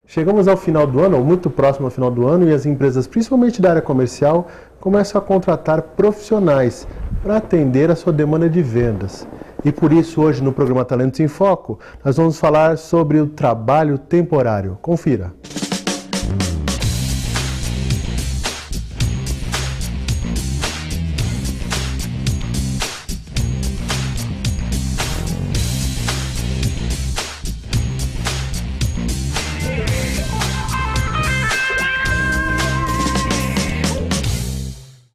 Chegamos ao final do ano, ou muito próximo ao final do ano, e as empresas, principalmente da área comercial, começam a contratar profissionais para atender a sua demanda de vendas. E por isso, hoje no programa Talentos em Foco, nós vamos falar sobre o trabalho temporário. Confira!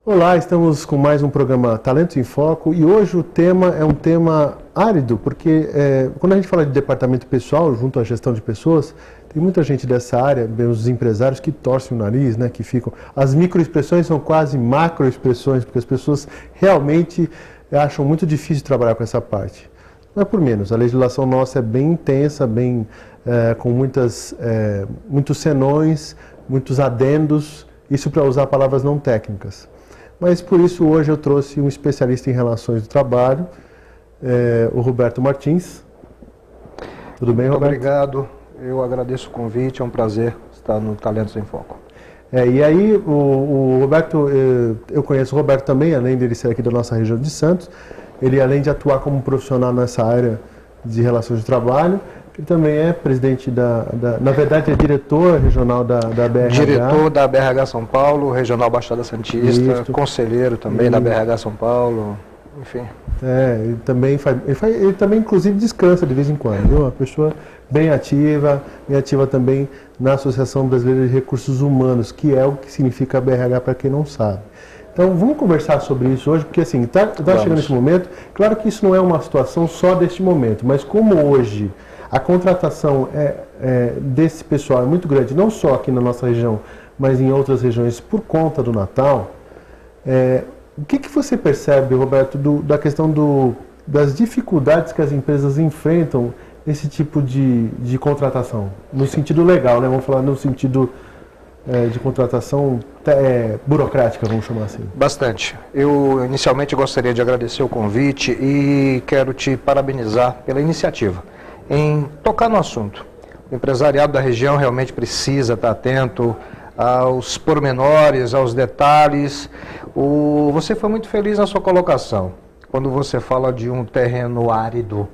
Olá, estamos com mais um programa Talentos em Foco e hoje o tema é um tema árido, porque quando a gente fala de departamento pessoal, junto à gestão de pessoas, tem muita gente dessa área, os empresários que torcem o nariz, né, que ficam... As microexpressões são quase macroexpressões, porque as pessoas realmente acham muito difícil trabalhar com essa parte. Não é por menos, a legislação nossa é bem intensa, com muitos senões, muitos adendos, isso para usar palavras não técnicas. Mas por isso hoje eu trouxe um especialista em relações do trabalho, o Roberto Martins. Tudo bem, Roberto? Muito obrigado, eu agradeço o convite, é um prazer estar no Talentos em Foco. E aí o Roberto, eu conheço o Roberto também, além dele ser aqui da nossa região de Santos, ele além de atuar como profissional nessa área de relações de trabalho, ele também é presidente na verdade é diretor regional da BRH. Diretor da BRH São Paulo, Regional Baixada Santista, conselheiro também da BRH São Paulo, enfim. Ele também inclusive descansa de vez em quando, viu? Uma pessoa bem ativa também na Associação Brasileira de Recursos Humanos, que é o que significa a BRH para quem não sabe. Então vamos conversar sobre isso hoje, porque assim, tá chegando esse momento, claro que isso não é uma situação só deste momento, mas como hoje a contratação desse pessoal é muito grande, não só aqui na nossa região, mas em outras regiões por conta do Natal. O que você percebe, Roberto, da questão das dificuldades que as empresas enfrentam nesse tipo de contratação? No sentido legal, né? Vamos falar no sentido de contratação burocrática, vamos chamar assim. Bastante. Eu inicialmente gostaria de agradecer o convite e quero te parabenizar pela iniciativa em tocar no assunto. O empresariado da região realmente precisa estar atento aos pormenores, aos detalhes. Você foi muito feliz na sua colocação, quando você fala de um terreno árido.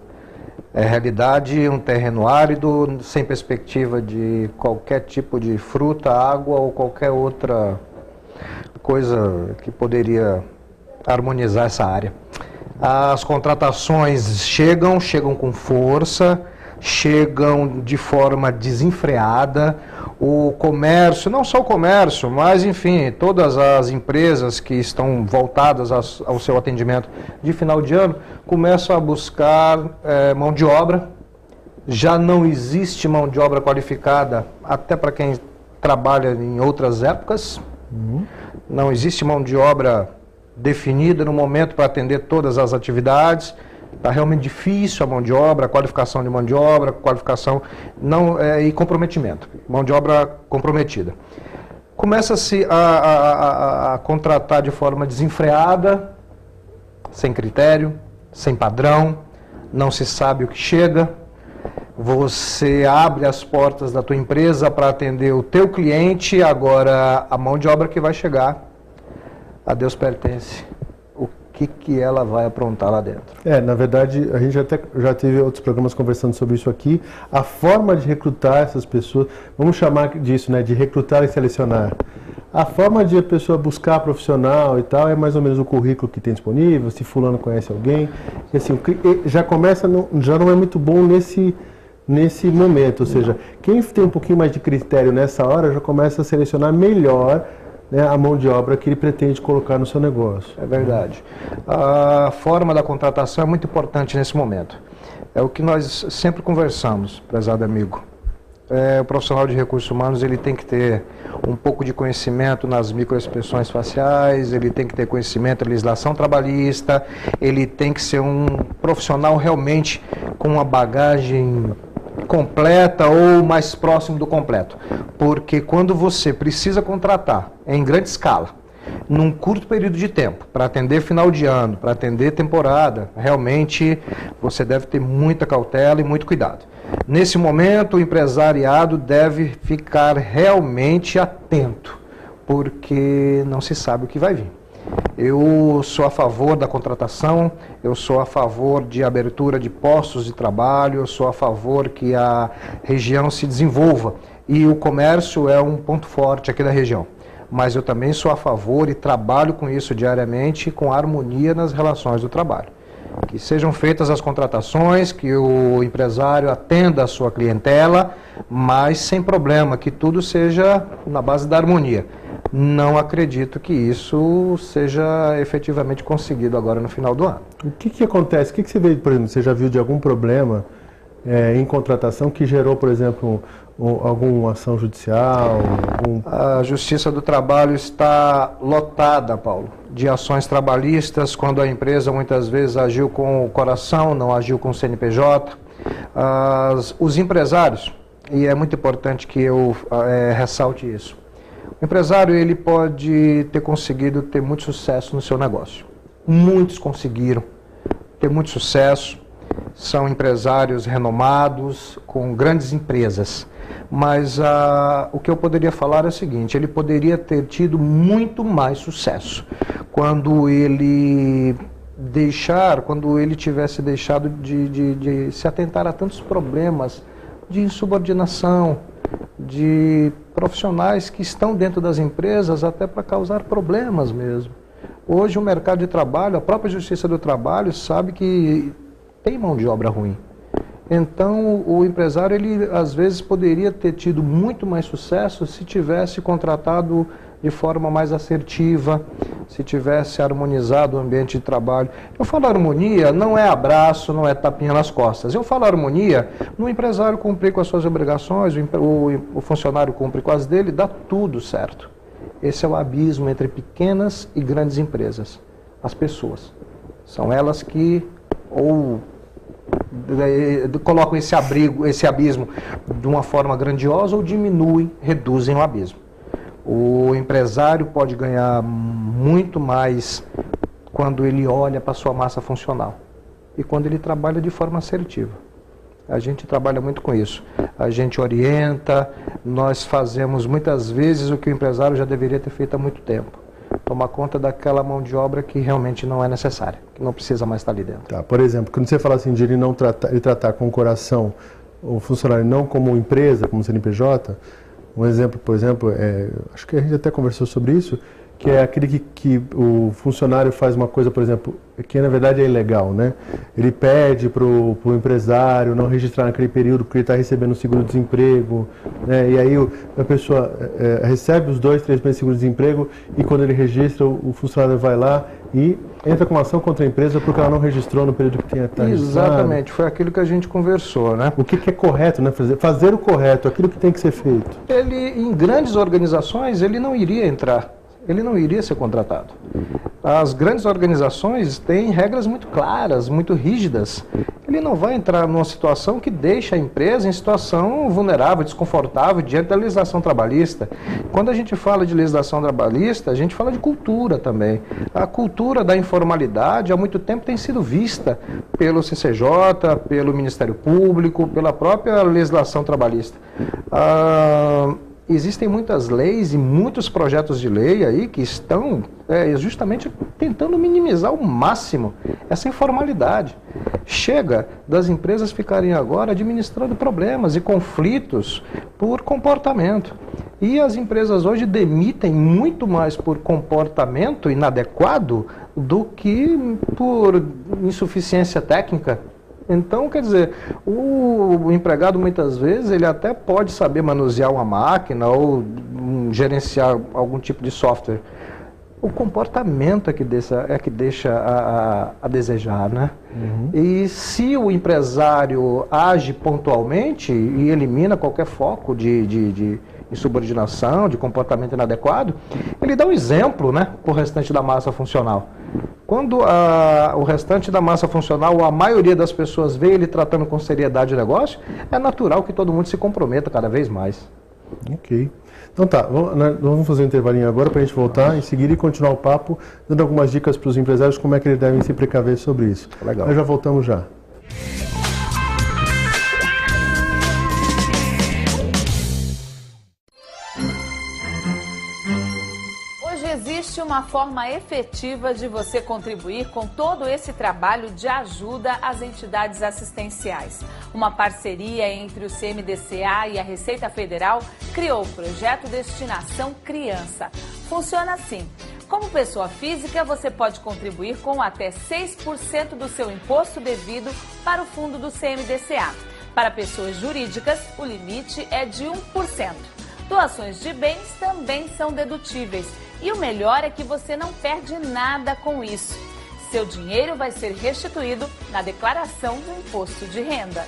É realidade, um terreno árido, sem perspectiva de qualquer tipo de fruta, água ou qualquer outra coisa que poderia harmonizar essa área. As contratações chegam com força, chegam de forma desenfreada. O comércio, não só o comércio, mas enfim, todas as empresas que estão voltadas ao seu atendimento de final de ano, começam a buscar mão de obra. Já não existe mão de obra qualificada, até para quem trabalha em outras épocas. Não existe mão de obra definida no momento para atender todas as atividades. Está realmente difícil a mão de obra, a qualificação de mão de obra, qualificação e comprometimento, mão de obra comprometida. Começa-se a contratar de forma desenfreada, sem critério, sem padrão, não se sabe o que chega. Você abre as portas da tua empresa para atender o teu cliente, agora a mão de obra que vai chegar, a Deus pertence. O que ela vai aprontar lá dentro? Na verdade, a gente até já teve outros programas conversando sobre isso aqui. A forma de recrutar essas pessoas, vamos chamar disso, né, de recrutar e selecionar. A forma de a pessoa buscar profissional e tal é mais ou menos o currículo que tem disponível, se fulano conhece alguém. E assim, já não é muito bom nesse momento, ou seja, quem tem um pouquinho mais de critério nessa hora já começa a selecionar melhor, né, a mão de obra que ele pretende colocar no seu negócio. É verdade. A forma da contratação é muito importante nesse momento. É o que nós sempre conversamos, prezado amigo. O profissional de recursos humanos ele tem que ter um pouco de conhecimento nas microexpressões faciais, ele tem que ter conhecimento da legislação trabalhista, ele tem que ser um profissional realmente com uma bagagem completa ou mais próximo do completo. Porque quando você precisa contratar em grande escala, num curto período de tempo, para atender final de ano, para atender temporada, realmente você deve ter muita cautela e muito cuidado. Nesse momento, o empresariado deve ficar realmente atento, porque não se sabe o que vai vir. Eu sou a favor da contratação, eu sou a favor de abertura de postos de trabalho, eu sou a favor que a região se desenvolva. E o comércio é um ponto forte aqui da região. Mas eu também sou a favor e trabalho com isso diariamente, com harmonia nas relações do trabalho. Que sejam feitas as contratações, que o empresário atenda a sua clientela, mas sem problema, que tudo seja na base da harmonia. Não acredito que isso seja efetivamente conseguido agora no final do ano. O que acontece? O que você vê, por exemplo, você já viu de algum problema em contratação que gerou, por exemplo, alguma ação judicial? A Justiça do Trabalho está lotada, Paulo, de ações trabalhistas, quando a empresa muitas vezes agiu com o coração, não agiu com o CNPJ. Os empresários, e é muito importante que eu ressalte isso, o empresário ele pode ter conseguido ter muito sucesso no seu negócio. Muitos conseguiram ter muito sucesso, são empresários renomados, com grandes empresas. Mas o que eu poderia falar é o seguinte, ele poderia ter tido muito mais sucesso quando ele tivesse deixado de se atentar a tantos problemas de insubordinação, de profissionais que estão dentro das empresas até para causar problemas mesmo. Hoje o mercado de trabalho, a própria Justiça do Trabalho sabe que tem mão de obra ruim. Então o empresário, ele às vezes poderia ter tido muito mais sucesso se tivesse contratado de forma mais assertiva, se tivesse harmonizado o ambiente de trabalho. Eu falo harmonia, não é abraço, não é tapinha nas costas. Eu falo harmonia no empresário cumprir com as suas obrigações, o funcionário cumprir com as dele, dá tudo certo. Esse é o abismo entre pequenas e grandes empresas. As pessoas. São elas que colocam esse abismo de uma forma grandiosa ou diminuem, reduzem o abismo. O empresário pode ganhar muito mais quando ele olha para a sua massa funcional e quando ele trabalha de forma assertiva. A gente trabalha muito com isso. A gente orienta, nós fazemos muitas vezes o que o empresário já deveria ter feito há muito tempo. Tomar conta daquela mão de obra que realmente não é necessária, que não precisa mais estar ali dentro. Tá, por exemplo, quando você fala assim de ele tratar com o coração o funcionário não como empresa, como CNPJ, um exemplo, por exemplo, acho que a gente até conversou sobre isso, que é aquele que o funcionário faz uma coisa, por exemplo, que na verdade é ilegal, né? Ele pede para o empresário não registrar naquele período porque ele está recebendo o seguro-desemprego, né? E aí a pessoa recebe os 2, 3 meses de seguro-desemprego e quando ele registra, o funcionário vai lá e entra com uma ação contra a empresa porque ela não registrou no período que tinha registrado. Exatamente, foi aquilo que a gente conversou, né? O que é correto, né? Fazer o correto, aquilo que tem que ser feito. Ele, em grandes organizações, ele não iria entrar. Ele não iria ser contratado. As grandes organizações têm regras muito claras, muito rígidas. Ele não vai entrar numa situação que deixa a empresa em situação vulnerável, desconfortável diante da legislação trabalhista. Quando a gente fala de legislação trabalhista, a gente fala de cultura também. A cultura da informalidade há muito tempo tem sido vista pelo CCJ, pelo Ministério Público, pela própria legislação trabalhista. Existem muitas leis e muitos projetos de lei aí que estão justamente tentando minimizar ao máximo essa informalidade. Chega das empresas ficarem agora administrando problemas e conflitos por comportamento. E as empresas hoje demitem muito mais por comportamento inadequado do que por insuficiência técnica. Então, quer dizer, o empregado muitas vezes ele até pode saber manusear uma máquina ou gerenciar algum tipo de software. O comportamento é que deixa a desejar, né? Uhum. E se o empresário age pontualmente e elimina qualquer foco de insubordinação, de comportamento inadequado, ele dá um exemplo, né, para o restante da massa funcional. Quando o restante da massa funcional, a maioria das pessoas vê ele tratando com seriedade o negócio, é natural que todo mundo se comprometa cada vez mais. Ok. Então tá, vamos fazer um intervalinho agora para a gente voltar em seguida e continuar o papo, dando algumas dicas para os empresários como é que eles devem se precaver sobre isso. Legal. Nós já voltamos já. Existe uma forma efetiva de você contribuir com todo esse trabalho de ajuda às entidades assistenciais. Uma parceria entre o CMDCA e a Receita Federal criou o projeto Destinação Criança. Funciona assim. Como pessoa física, você pode contribuir com até 6% do seu imposto devido para o fundo do CMDCA. Para pessoas jurídicas, o limite é de 1%. Doações de bens também são dedutíveis. E o melhor é que você não perde nada com isso. Seu dinheiro vai ser restituído na declaração do imposto de renda.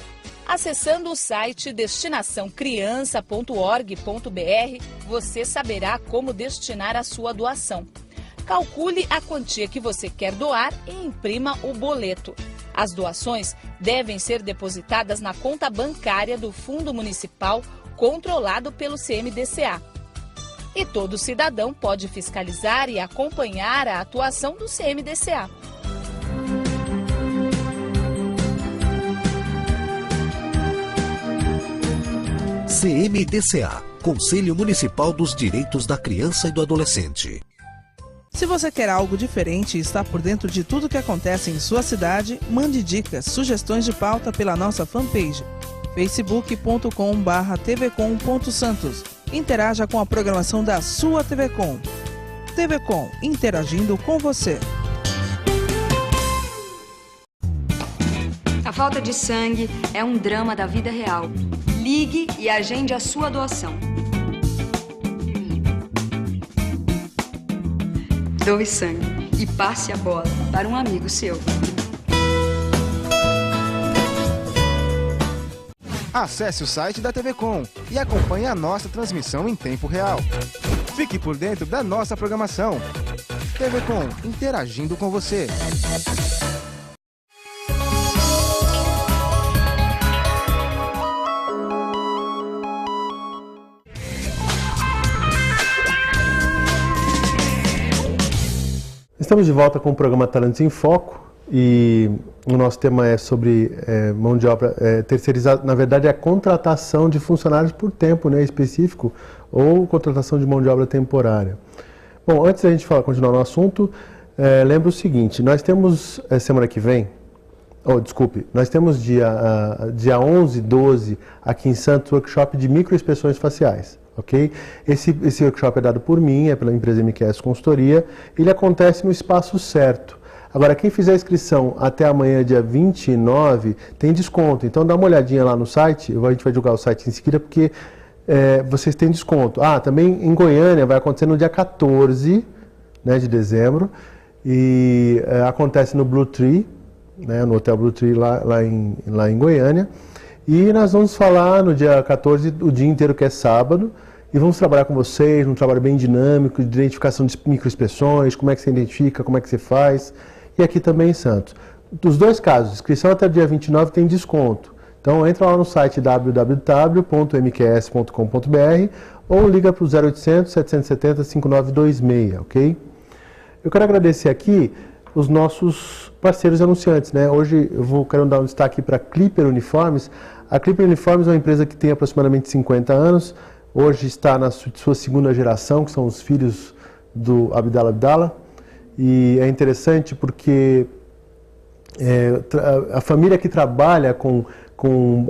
Acessando o site destinaçãocriança.org.br, você saberá como destinar a sua doação. Calcule a quantia que você quer doar e imprima o boleto. As doações devem ser depositadas na conta bancária do Fundo Municipal controlado pelo CMDCA. E todo cidadão pode fiscalizar e acompanhar a atuação do CMDCA. CMDCA, Conselho Municipal dos Direitos da Criança e do Adolescente. Se você quer algo diferente e está por dentro de tudo que acontece em sua cidade, mande dicas, sugestões de pauta pela nossa fanpage facebook.com/tvcom.santos. Interaja com a programação da sua TV Com. TV Com, interagindo com você. A falta de sangue é um drama da vida real. Ligue e agende a sua doação. Doe sangue e passe a bola para um amigo seu. Acesse o site da TV Com e acompanhe a nossa transmissão em tempo real. Fique por dentro da nossa programação. TV Com, interagindo com você. Estamos de volta com o programa Talentos em Foco e o nosso tema é sobre mão de obra terceirizada. Na verdade, é a contratação de funcionários por tempo, né, específico, ou contratação de mão de obra temporária. Bom, antes da gente continuar no assunto, lembra o seguinte: nós temos semana que vem, nós temos dia 11, 12, aqui em Santos, workshop de microexpressões faciais. Okay? Esse workshop é dado por mim, é pela empresa MQS Consultoria, ele acontece no espaço certo. Agora, quem fizer a inscrição até amanhã, dia 29, tem desconto. Então, dá uma olhadinha lá no site, a gente vai divulgar o site em seguida, porque vocês têm desconto. Também em Goiânia vai acontecer no dia 14, né, de dezembro, e acontece no Blue Tree, né, no Hotel Blue Tree lá em Goiânia. E nós vamos falar no dia 14, o dia inteiro, que é sábado, e vamos trabalhar com vocês, um trabalho bem dinâmico, de identificação de microexpressões, como é que você identifica, como é que você faz, e aqui também em Santos. Dos dois casos, inscrição até o dia 29 tem desconto. Então entra lá no site www.mqs.com.br ou liga para o 0800 770 5926, ok? Eu quero agradecer aqui os nossos parceiros anunciantes, né? Hoje quero dar um destaque para a Clipper Uniformes. A Clipper Uniformes é uma empresa que tem aproximadamente 50 anos, hoje está na sua segunda geração, que são os filhos do Abdallah. E é interessante porque a família que trabalha com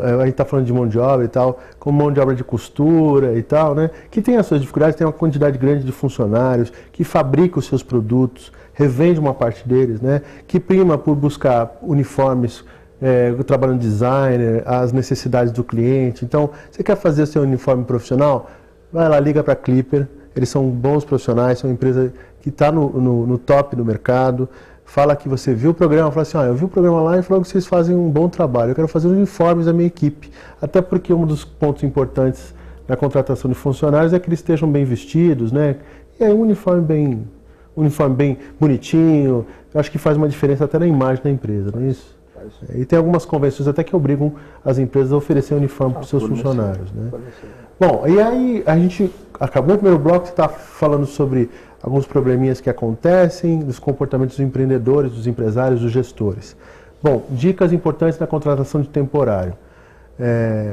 a gente está falando de mão de obra e tal, com mão de obra de costura e tal, né? Que tem as suas dificuldades, tem uma quantidade grande de funcionários, que fabrica os seus produtos, revende uma parte deles, né? Que prima por buscar uniformes, trabalhando designer, as necessidades do cliente. Então, você quer fazer o seu uniforme profissional? Vai lá, liga para a Clipper, eles são bons profissionais, são uma empresa que está no top do mercado. Fala que você viu o programa, fala assim, eu vi o programa lá e falou que vocês fazem um bom trabalho, eu quero fazer os uniformes da minha equipe. Até porque um dos pontos importantes na contratação de funcionários é que eles estejam bem vestidos, né? E aí um uniforme bem bonitinho, eu acho que faz uma diferença até na imagem da empresa, não é isso? E tem algumas convenções até que obrigam as empresas a oferecer uniforme para os seus funcionários, né? Bom, e aí a gente acabou o primeiro bloco, você está falando sobre alguns probleminhas que acontecem, dos comportamentos dos empreendedores, dos empresários, dos gestores. Bom, dicas importantes na contratação de temporário.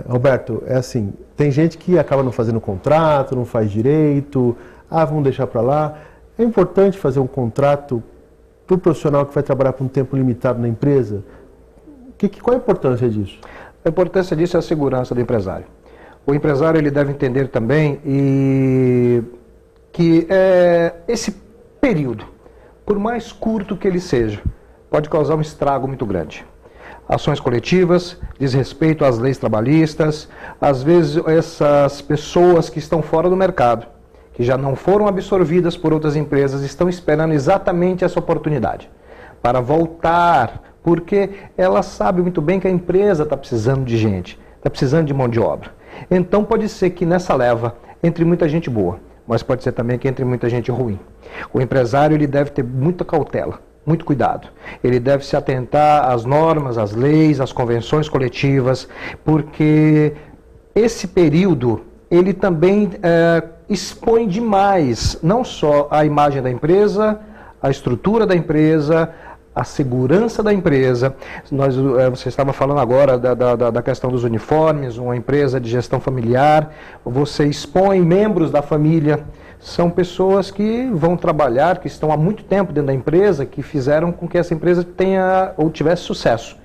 Roberto, é assim, tem gente que acaba não fazendo contrato, não faz direito, vamos deixar para lá. É importante fazer um contrato para o profissional que vai trabalhar por um tempo limitado na empresa? Qual a importância disso? A importância disso é a segurança do empresário. O empresário ele deve entender também que esse período, por mais curto que ele seja, pode causar um estrago muito grande. Ações coletivas, desrespeito às leis trabalhistas, às vezes essas pessoas que estão fora do mercado, que já não foram absorvidas por outras empresas, estão esperando exatamente essa oportunidade para voltar, porque ela sabe muito bem que a empresa está precisando de gente, está precisando de mão de obra. Então pode ser que nessa leva entre muita gente boa, mas pode ser também que entre muita gente ruim. O empresário ele deve ter muita cautela, muito cuidado. Ele deve se atentar às normas, às leis, às convenções coletivas, porque esse período ele também expõe demais, não só a imagem da empresa, a estrutura da empresa, a segurança da empresa. Você estava falando agora da questão dos uniformes, uma empresa de gestão familiar, você expõe membros da família, são pessoas que vão trabalhar, que estão há muito tempo dentro da empresa, que fizeram com que essa empresa tenha ou tivesse sucesso.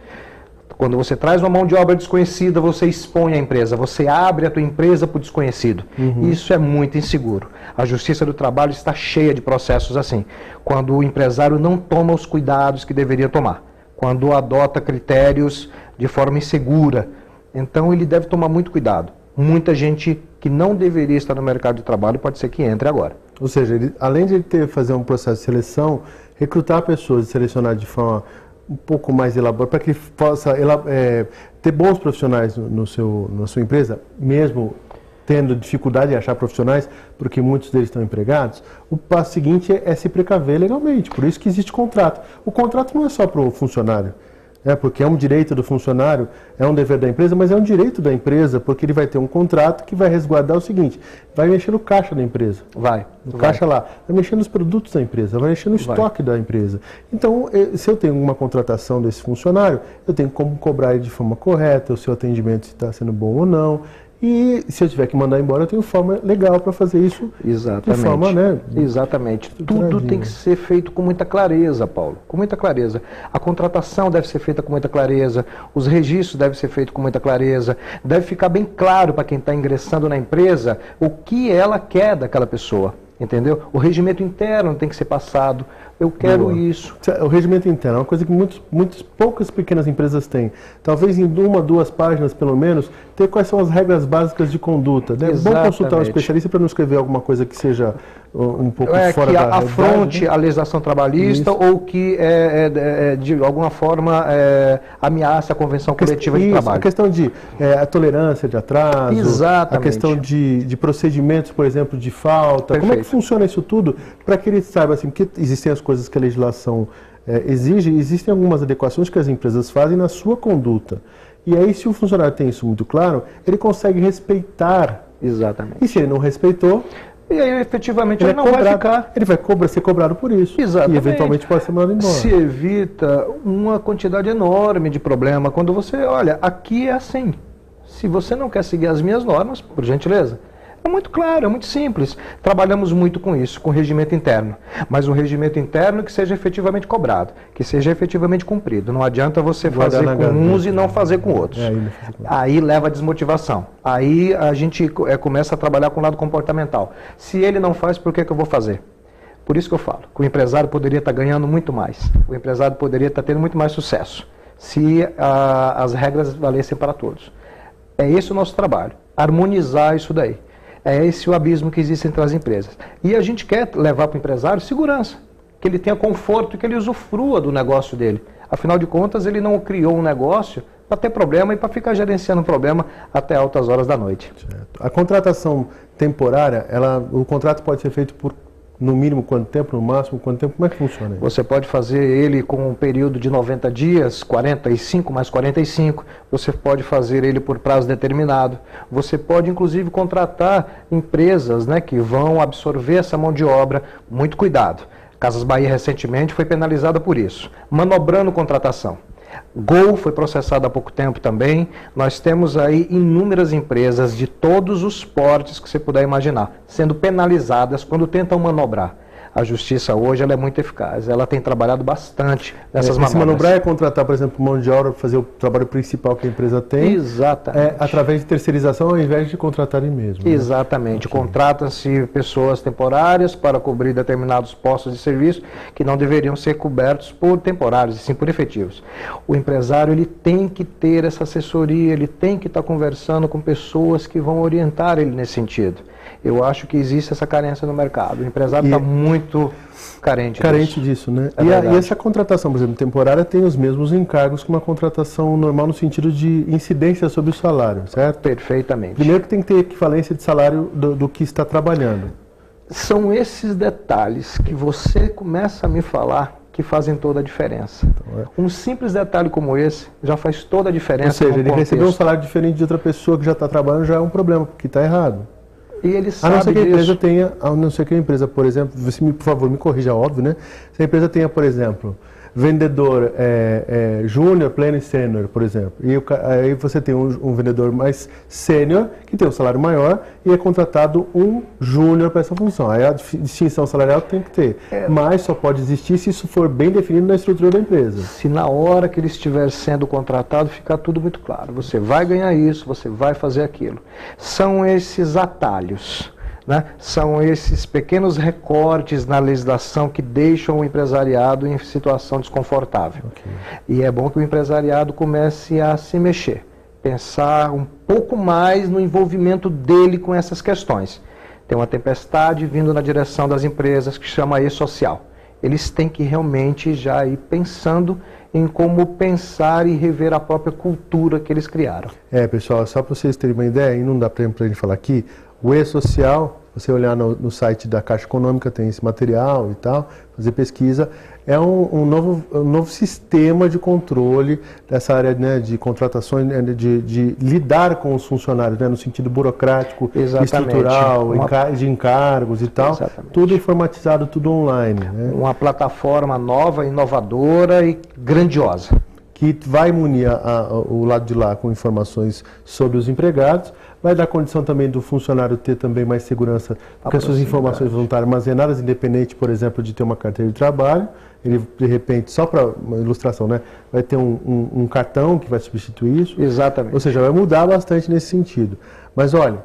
Quando você traz uma mão de obra desconhecida, você expõe a empresa, você abre a tua empresa para o desconhecido. Isso é muito inseguro. A Justiça do Trabalho está cheia de processos assim. Quando o empresário não toma os cuidados que deveria tomar. Quando adota critérios de forma insegura. Então ele deve tomar muito cuidado. Muita gente que não deveria estar no mercado de trabalho pode ser que entre agora. Ou seja, além de fazer um processo de seleção, recrutar pessoas e selecionar de forma um pouco mais elaborada, para que ele possa ter bons profissionais na sua empresa, mesmo tendo dificuldade de achar profissionais, porque muitos deles estão empregados, o passo seguinte é se precaver legalmente. Por isso que existe contrato. O contrato não é só para o funcionário, porque é um direito do funcionário, é um dever da empresa, mas é um direito da empresa, porque ele vai ter um contrato que vai resguardar o seguinte: vai mexer no caixa da empresa. Caixa lá. Vai mexer nos produtos da empresa, vai mexer no estoque da empresa. Então, se eu tenho uma contratação desse funcionário, eu tenho como cobrar ele de forma correta, o seu atendimento se está sendo bom ou não. E se eu tiver que mandar embora, eu tenho forma legal para fazer isso. Exatamente. De forma, Exatamente. Tudo tem que ser feito com muita clareza, Paulo. Com muita clareza. A contratação deve ser feita com muita clareza. Os registros devem ser feitos com muita clareza. Deve ficar bem claro para quem está ingressando na empresa o que ela quer daquela pessoa. Entendeu? O regimento interno tem que ser passado. Eu quero isso. O regimento interno é uma coisa que poucas pequenas empresas têm. Talvez em 1 ou 2 páginas, pelo menos, ter quais são as regras básicas de conduta. É bom consultar um especialista para não escrever alguma coisa que seja um pouco fora da realidade. Que afronte a legislação trabalhista ou que, de alguma forma, ameace a convenção coletiva de trabalho. A questão de a tolerância de atraso, exatamente. A questão de procedimentos, por exemplo, de falta. Perfeito. Como é que funciona isso tudo para que ele saiba assim, que existem as coisas que a legislação exige, existem algumas adequações que as empresas fazem na sua conduta. E aí, se o funcionário tem isso muito claro, ele consegue respeitar. Exatamente. E se ele não respeitou, e aí, efetivamente, ele não vai ficar. Ele vai ser cobrado por isso. Exatamente. E, eventualmente, pode ser mandado embora. Se evita uma quantidade enorme de problema. Quando você, olha, aqui é assim. Se você não quer seguir as minhas normas, por gentileza. É muito claro, é muito simples. Trabalhamos muito com isso, com regimento interno. Mas um regimento interno que seja efetivamente cobrado, que seja efetivamente cumprido. Não adianta você fazer com uns e não fazer com outros. Aí leva a desmotivação. Aí a gente começa a trabalhar com o lado comportamental. Se ele não faz, por que eu vou fazer? Por isso que eu falo, que o empresário poderia estar ganhando muito mais. O empresário poderia estar tendo muito mais sucesso, se as regras valessem para todos. É esse o nosso trabalho, harmonizar isso daí. É esse o abismo que existe entre as empresas. E a gente quer levar para o empresário segurança, que ele tenha conforto e que ele usufrua do negócio dele. Afinal de contas, ele não criou um negócio para ter problema e para ficar gerenciando um problema até altas horas da noite. Certo. A contratação temporária, o contrato pode ser feito por No mínimo quanto tempo? No máximo quanto tempo? Como é que funciona isso? Você pode fazer ele com um período de 90 dias, 45 mais 45. Você pode fazer ele por prazo determinado. Você pode, inclusive, contratar empresas, né, que vão absorver essa mão de obra. Muito cuidado. Casas Bahia recentemente foi penalizada por isso, manobrando contratação. Gol foi processado há pouco tempo também. Nós temos aí inúmeras empresas de todos os portes que você puder imaginar, sendo penalizadas quando tentam manobrar. A justiça hoje ela é muito eficaz, ela tem trabalhado bastante nessas manobras. Manobrar é contratar, por exemplo, mão de obra para fazer o trabalho principal que a empresa tem. Exatamente. Através de terceirização ao invés de contratarem mesmo. Né? Exatamente. Okay. Contratam-se pessoas temporárias para cobrir determinados postos de serviço que não deveriam ser cobertos por temporários, e sim por efetivos. O empresário ele tem que ter essa assessoria, ele tem que estar conversando com pessoas que vão orientar ele nesse sentido. Eu acho que existe essa carência no mercado. O empresário está muito carente disso, né? E essa contratação, por exemplo, temporária tem os mesmos encargos que uma contratação normal no sentido de incidência sobre o salário, certo? Perfeitamente. Primeiro que tem que ter equivalência de salário do que está trabalhando. São esses detalhes que você começa a me falar que fazem toda a diferença. Então, um simples detalhe como esse já faz toda a diferença. Ou seja, ele receber um salário diferente de outra pessoa que já está trabalhando já é um problema, porque está errado. E ele sabe a não ser que a empresa disso. tenha, a não ser que a empresa, por exemplo, você por favor me corrija, óbvio, né? Se a empresa tenha, por exemplo, vendedor júnior, pleno e sênior, por exemplo, e aí você tem um vendedor mais sênior que tem um salário maior e é contratado um júnior para essa função. Aí a distinção salarial tem que ter, mas só pode existir se isso for bem definido na estrutura da empresa. Se na hora que ele estiver sendo contratado ficar tudo muito claro, você vai ganhar isso, você vai fazer aquilo. São esses atalhos. Né? São esses pequenos recortes na legislação que deixam o empresariado em situação desconfortável. Okay. E é bom que o empresariado comece a se mexer, pensar um pouco mais no envolvimento dele com essas questões. Tem uma tempestade vindo na direção das empresas que chama e-social. Eles têm que realmente já ir pensando em como pensar e rever a própria cultura que eles criaram. Pessoal, só para vocês terem uma ideia, e não dá para a gente falar aqui, o e-social, você olhar no site da Caixa Econômica, tem esse material e tal, fazer pesquisa, é um novo sistema de controle dessa área, né, de contratações, de lidar com os funcionários, né, no sentido burocrático, estrutural, de encargos e tal. Exatamente. Tudo informatizado, tudo online. Né? Uma plataforma nova, inovadora e grandiosa. Que vai munir o lado de lá com informações sobre os empregados, vai dar condição também do funcionário ter também mais segurança, porque as suas informações vão estar armazenadas, independente, por exemplo, de ter uma carteira de trabalho. Ele, de repente, só para uma ilustração, né, vai ter um cartão que vai substituir isso. Exatamente. Ou seja, vai mudar bastante nesse sentido. Mas, olha,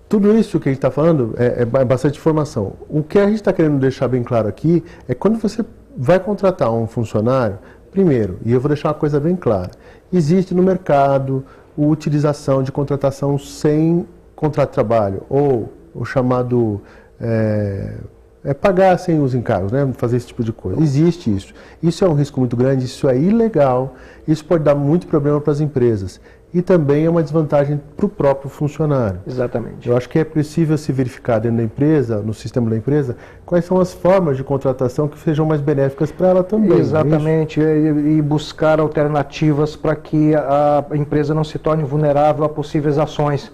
tudo isso que a gente está falando é bastante informação. O que a gente está querendo deixar bem claro aqui é quando você vai contratar um funcionário, primeiro, e eu vou deixar uma coisa bem clara, existe no mercado a utilização de contratação sem contrato de trabalho, ou o chamado pagar sem os encargos, né? Fazer esse tipo de coisa. Existe isso. Isso é um risco muito grande, isso é ilegal, isso pode dar muito problema para as empresas. E também é uma desvantagem para o próprio funcionário. Exatamente. Eu acho que é possível se verificar dentro da empresa, no sistema da empresa, quais são as formas de contratação que sejam mais benéficas para ela também. Exatamente, e buscar alternativas para que a empresa não se torne vulnerável a possíveis ações.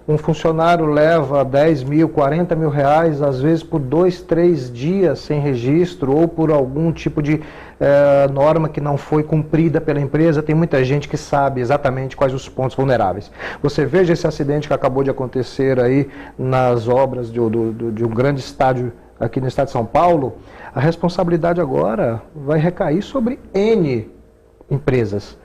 Um funcionário leva 10 mil, 40 mil reais, às vezes por 2, 3 dias sem registro ou por algum tipo de norma que não foi cumprida pela empresa. Tem muita gente que sabe exatamente quais os pontos vulneráveis. Você veja esse acidente que acabou de acontecer aí nas obras de um grande estádio aqui no estado de São Paulo. A responsabilidade agora vai recair sobre N empresas.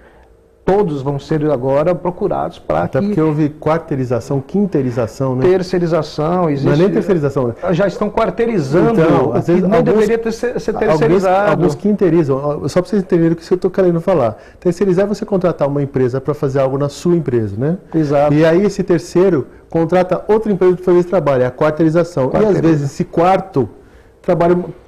Todos vão ser agora procurados para Até porque houve quarteirização, quinteirização, né? Terceirização, existe... Não é nem terceirização. Já estão quarteirizando, então, às vezes, não deveria ser terceirizado. Alguns quinteirizam, só para vocês entenderem o que eu estou querendo falar. Terceirizar é você contratar uma empresa para fazer algo na sua empresa, né? Exato. E aí esse terceiro contrata outra empresa para fazer esse trabalho, é a quarteirização. E às vezes esse quarto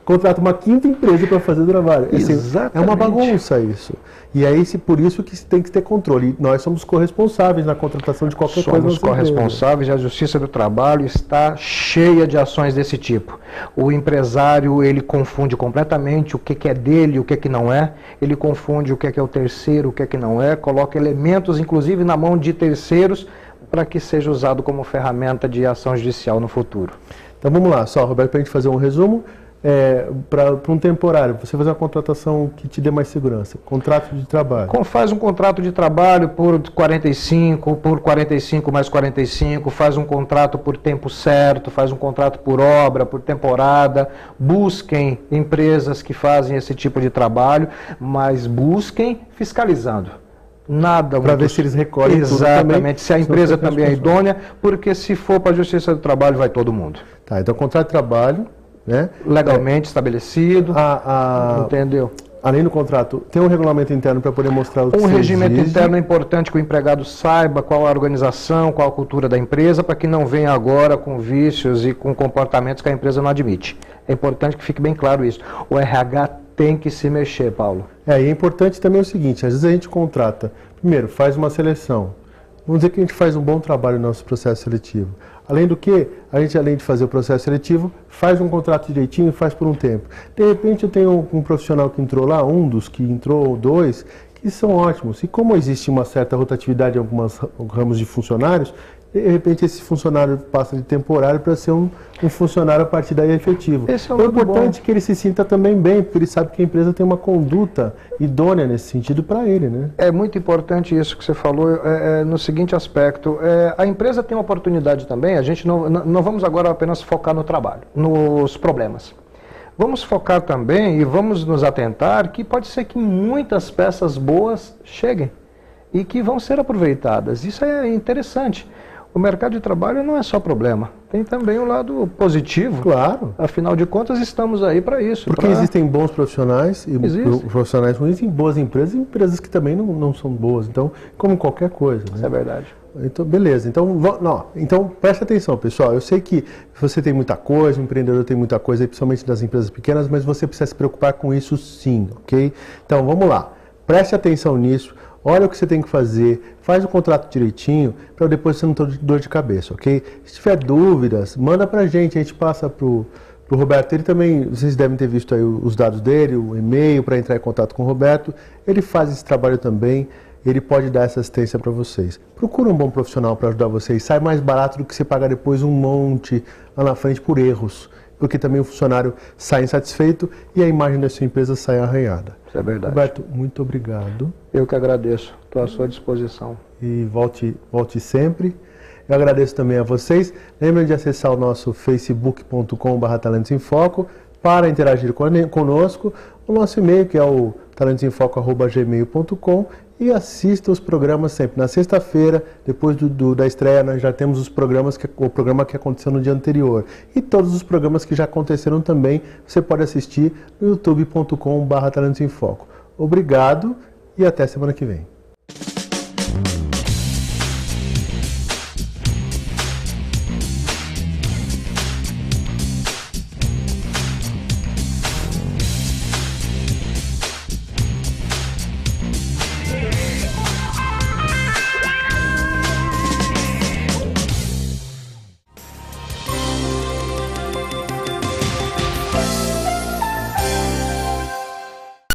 contrata uma quinta empresa para fazer o trabalho. Exatamente. É uma bagunça isso. E é por isso que tem que ter controle. E nós somos corresponsáveis na contratação de qualquer coisa. Somos corresponsáveis e a Justiça do Trabalho está cheia de ações desse tipo. O empresário, ele confunde completamente o que é dele e o que não é. Ele confunde o que é o terceiro, o que não é. Coloca elementos, inclusive, na mão de terceiros para que seja usado como ferramenta de ação judicial no futuro. Então vamos lá, só, Roberto, para a gente fazer um resumo. Para um temporário, você fazer uma contratação que te dê mais segurança, contrato de trabalho. Faz um contrato de trabalho por 45, por 45 mais 45, faz um contrato por tempo certo, faz um contrato por obra, por temporada. Busquem empresas que fazem esse tipo de trabalho, mas busquem fiscalizando. Nada para ver se eles recolhem tudo também. Exatamente, se a empresa também é idônea, porque se for para a Justiça do Trabalho, vai todo mundo. Tá, então contrato de trabalho, né? Legalmente estabelecido, entendeu? Além do contrato, tem um regulamento interno para poder mostrar o que Um se regimento exige. interno é importante que o empregado saiba qual a organização, qual a cultura da empresa, para que não venha agora com vícios e com comportamentos que a empresa não admite. É importante que fique bem claro isso. O RH tem que se mexer, Paulo. E é importante também o seguinte, às vezes a gente contrata, primeiro, faz uma seleção. Vamos dizer que a gente faz um bom trabalho no nosso processo seletivo. Além do que, a gente, além de fazer o processo seletivo, faz um contrato direitinho e faz por um tempo. De repente eu tenho um profissional que entrou lá, um dos que entrou, dois, que são ótimos. E como existe uma certa rotatividade em alguns ramos de funcionários, de repente esse funcionário passa de temporário para ser um funcionário a partir daí efetivo. Esse é o importante que ele se sinta também bem, porque ele sabe que a empresa tem uma conduta idônea nesse sentido para ele, né? É muito importante isso que você falou no seguinte aspecto. A empresa tem uma oportunidade também, a gente não vamos agora apenas focar no trabalho, nos problemas. Vamos focar também e vamos nos atentar que pode ser que muitas peças boas cheguem e que vão ser aproveitadas. Isso é interessante. O mercado de trabalho não é só problema, tem também um lado positivo. Claro. Afinal de contas, estamos aí para isso. Porque existem bons profissionais e profissionais ruins, e boas empresas e empresas que também não são boas. Então, como qualquer coisa. Né? Isso é verdade. Então, beleza. Então, preste atenção, pessoal. Eu sei que você tem muita coisa, o empreendedor tem muita coisa, principalmente das empresas pequenas, mas você precisa se preocupar com isso sim, ok? Então, vamos lá. Preste atenção nisso. Olha o que você tem que fazer, faz o contrato direitinho, para depois você não ter dor de cabeça, ok? Se tiver dúvidas, manda pra gente, a gente passa pro Roberto. Ele também, vocês devem ter visto aí os dados dele, o e-mail para entrar em contato com o Roberto. Ele faz esse trabalho também, ele pode dar essa assistência para vocês. Procura um bom profissional para ajudar vocês, sai mais barato do que você pagar depois um monte lá na frente por erros. Porque também o funcionário sai insatisfeito e a imagem da sua empresa sai arranhada. Isso é verdade. Roberto, muito obrigado. Eu que agradeço, estou à sua disposição. E volte sempre. Eu agradeço também a vocês. Lembrem de acessar o nosso facebook.com/Talentos em Foco para interagir conosco. O nosso e-mail, que é o talentosemfoco@gmail.com, e assista os programas sempre. Na sexta-feira, depois da estreia, nós já temos o programa que aconteceu no dia anterior. E todos os programas que já aconteceram também, você pode assistir no youtube.com/Talentos em Foco. Obrigado e até semana que vem.